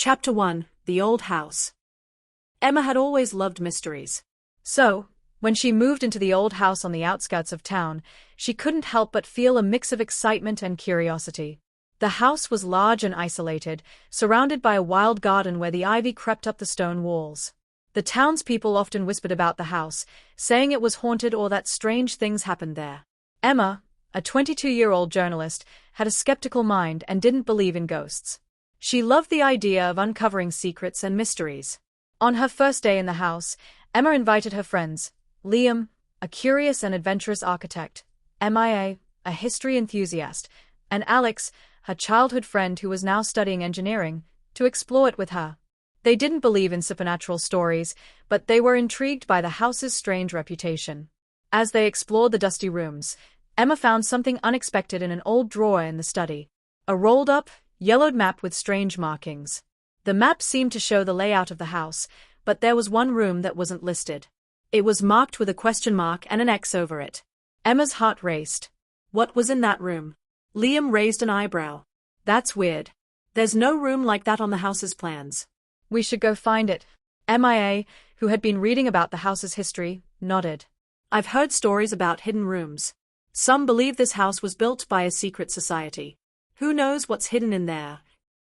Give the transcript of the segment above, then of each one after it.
Chapter 1: The Old House. Emma had always loved mysteries. So, when she moved into the old house on the outskirts of town, she couldn't help but feel a mix of excitement and curiosity. The house was large and isolated, surrounded by a wild garden where the ivy crept up the stone walls. The townspeople often whispered about the house, saying it was haunted or that strange things happened there. Emma, a 22-year-old journalist, had a skeptical mind and didn't believe in ghosts. She loved the idea of uncovering secrets and mysteries. On her first day in the house, Emma invited her friends, Liam, a curious and adventurous architect, Mia, a history enthusiast, and Alex, her childhood friend who was now studying engineering, to explore it with her. They didn't believe in supernatural stories, but they were intrigued by the house's strange reputation. As they explored the dusty rooms, Emma found something unexpected in an old drawer in the study. A rolled-up, yellowed map with strange markings. The map seemed to show the layout of the house, but there was one room that wasn't listed. It was marked with a question mark and an X over it. Emma's heart raced. What was in that room? Liam raised an eyebrow. That's weird. There's no room like that on the house's plans. We should go find it. Mia, who had been reading about the house's history, nodded. I've heard stories about hidden rooms. Some believe this house was built by a secret society. Who knows what's hidden in there?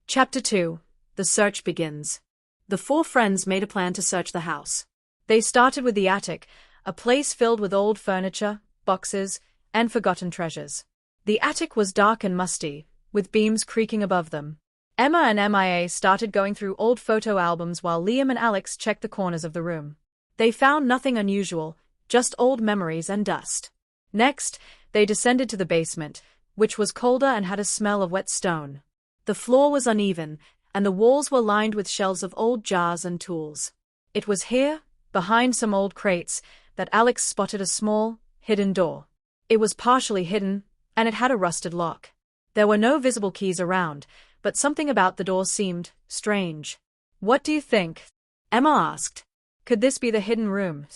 Chapter 2: The Search Begins. The four friends made a plan to search the house. They started with the attic, a place filled with old furniture, boxes, and forgotten treasures. The attic was dark and musty, with beams creaking above them. Emma and Mia started going through old photo albums while Liam and Alex checked the corners of the room. They found nothing unusual, just old memories and dust. Next, they descended to the basement, which was colder and had a smell of wet stone. The floor was uneven, and the walls were lined with shelves of old jars and tools. It was here, behind some old crates, that Alex spotted a small, hidden door. It was partially hidden, and it had a rusted lock. There were no visible keys around, but something about the door seemed strange. What do you think? Emma asked. Could this be the hidden room?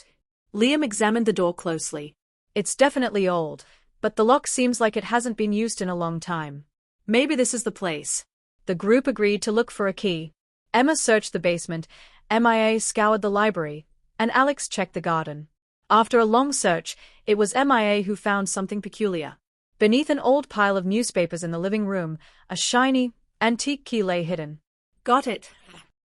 Liam examined the door closely. It's definitely old, but the lock seems like it hasn't been used in a long time. Maybe this is the place. The group agreed to look for a key. Emma searched the basement, Mia scoured the library, and Alex checked the garden. After a long search, it was Mia who found something peculiar. Beneath an old pile of newspapers in the living room, a shiny, antique key lay hidden. Got it!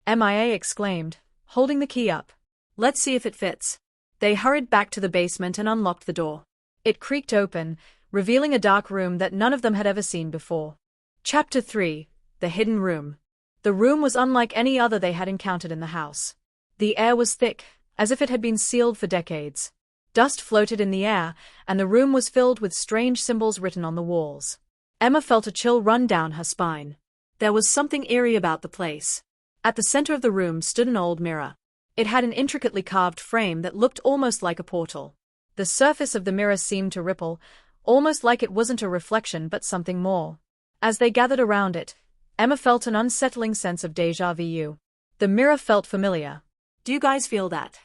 Mia exclaimed, holding the key up. Let's see if it fits. They hurried back to the basement and unlocked the door. It creaked open, revealing a dark room that none of them had ever seen before. Chapter 3: The Hidden Room. The room was unlike any other they had encountered in the house. The air was thick, as if it had been sealed for decades. Dust floated in the air, and the room was filled with strange symbols written on the walls. Emma felt a chill run down her spine. There was something eerie about the place. At the center of the room stood an old mirror. It had an intricately carved frame that looked almost like a portal. The surface of the mirror seemed to ripple, almost like it wasn't a reflection but something more. As they gathered around it, Emma felt an unsettling sense of déjà vu. The mirror felt familiar. Do you guys feel that?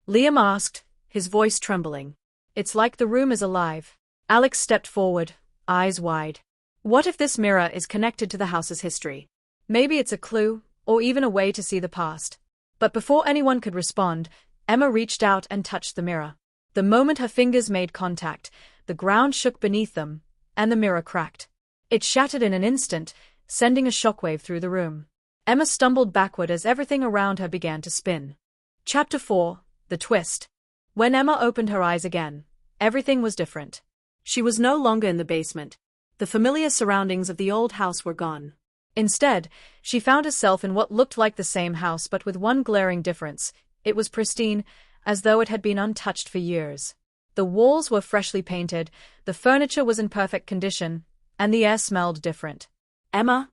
Liam asked, his voice trembling. It's like the room is alive. Alex stepped forward, eyes wide. What if this mirror is connected to the house's history? Maybe it's a clue, or even a way to see the past. But before anyone could respond, Emma reached out and touched the mirror. The moment her fingers made contact, the ground shook beneath them, and the mirror cracked. It shattered in an instant, sending a shockwave through the room. Emma stumbled backward as everything around her began to spin. Chapter 4: The Twist. When Emma opened her eyes again, everything was different. She was no longer in the basement. The familiar surroundings of the old house were gone. Instead, she found herself in what looked like the same house but with one glaring difference. It was pristine, as though it had been untouched for years. The walls were freshly painted, the furniture was in perfect condition, and the air smelled different. Emma?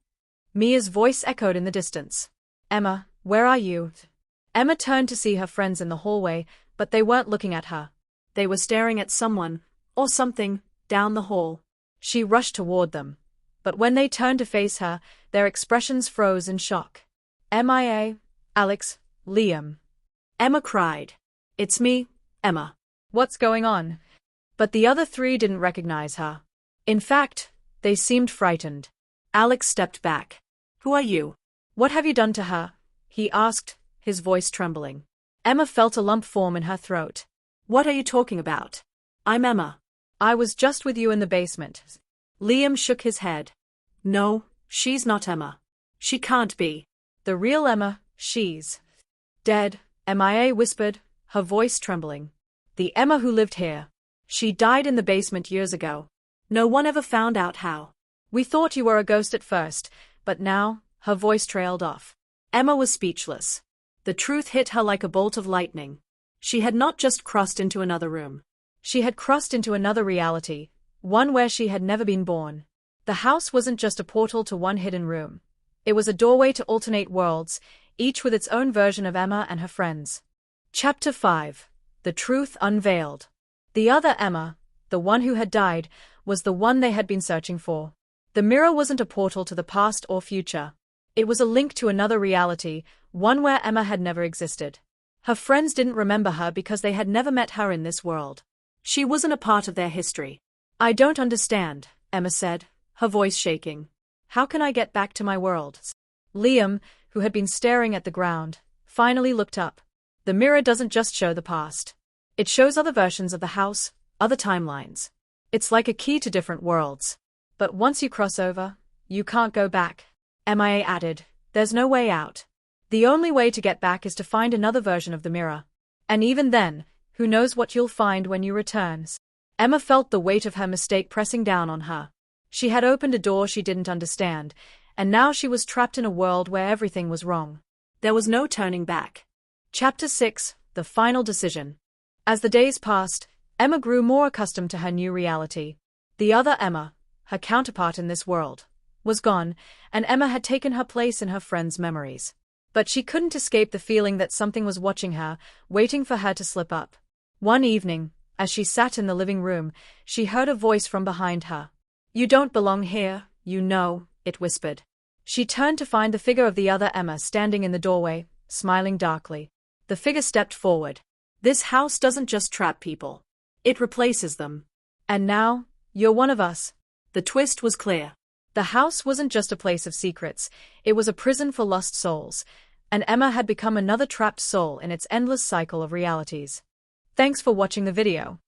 Mia's voice echoed in the distance. Emma, where are you? Emma turned to see her friends in the hallway, but they weren't looking at her. They were staring at someone, or something, down the hall. She rushed toward them. But when they turned to face her, their expressions froze in shock. Mia, Alex, Liam. Emma cried. It's me, Emma. What's going on? But the other three didn't recognize her. In fact, they seemed frightened. Alex stepped back. Who are you? What have you done to her? He asked, his voice trembling. Emma felt a lump form in her throat. What are you talking about? I'm Emma. I was just with you in the basement. Liam shook his head. No, she's not Emma. She can't be. The real Emma, she's dead, MIA whispered, her voice trembling. The Emma who lived here. She died in the basement years ago. No one ever found out how. We thought you were a ghost at first, but now, her voice trailed off. Emma was speechless. The truth hit her like a bolt of lightning. She had not just crossed into another room. She had crossed into another reality, one where she had never been born. The house wasn't just a portal to one hidden room. It was a doorway to alternate worlds, each with its own version of Emma and her friends. Chapter 5. The Truth Unveiled. The other Emma, the one who had died, was the one they had been searching for. The mirror wasn't a portal to the past or future. It was a link to another reality, one where Emma had never existed. Her friends didn't remember her because they had never met her in this world. She wasn't a part of their history. I don't understand, Emma said, her voice shaking. How can I get back to my world? Liam, who had been staring at the ground, finally looked up. The mirror doesn't just show the past. It shows other versions of the house, other timelines. It's like a key to different worlds. But once you cross over, you can't go back. MIA added, there's no way out. The only way to get back is to find another version of the mirror. And even then, who knows what you'll find when you return. Emma felt the weight of her mistake pressing down on her. She had opened a door she didn't understand, and now she was trapped in a world where everything was wrong. There was no turning back. Chapter 6. The Final Decision. As the days passed, Emma grew more accustomed to her new reality. The other Emma, her counterpart in this world, was gone, and Emma had taken her place in her friends' memories. But she couldn't escape the feeling that something was watching her, waiting for her to slip up. One evening, as she sat in the living room, she heard a voice from behind her. You don't belong here, you know, it whispered. She turned to find the figure of the other Emma standing in the doorway, smiling darkly. The figure stepped forward. This house doesn't just trap people. It replaces them. And now, you're one of us. The twist was clear. The house wasn't just a place of secrets, it was a prison for lost souls, and Emma had become another trapped soul in its endless cycle of realities. Thanks for watching the video.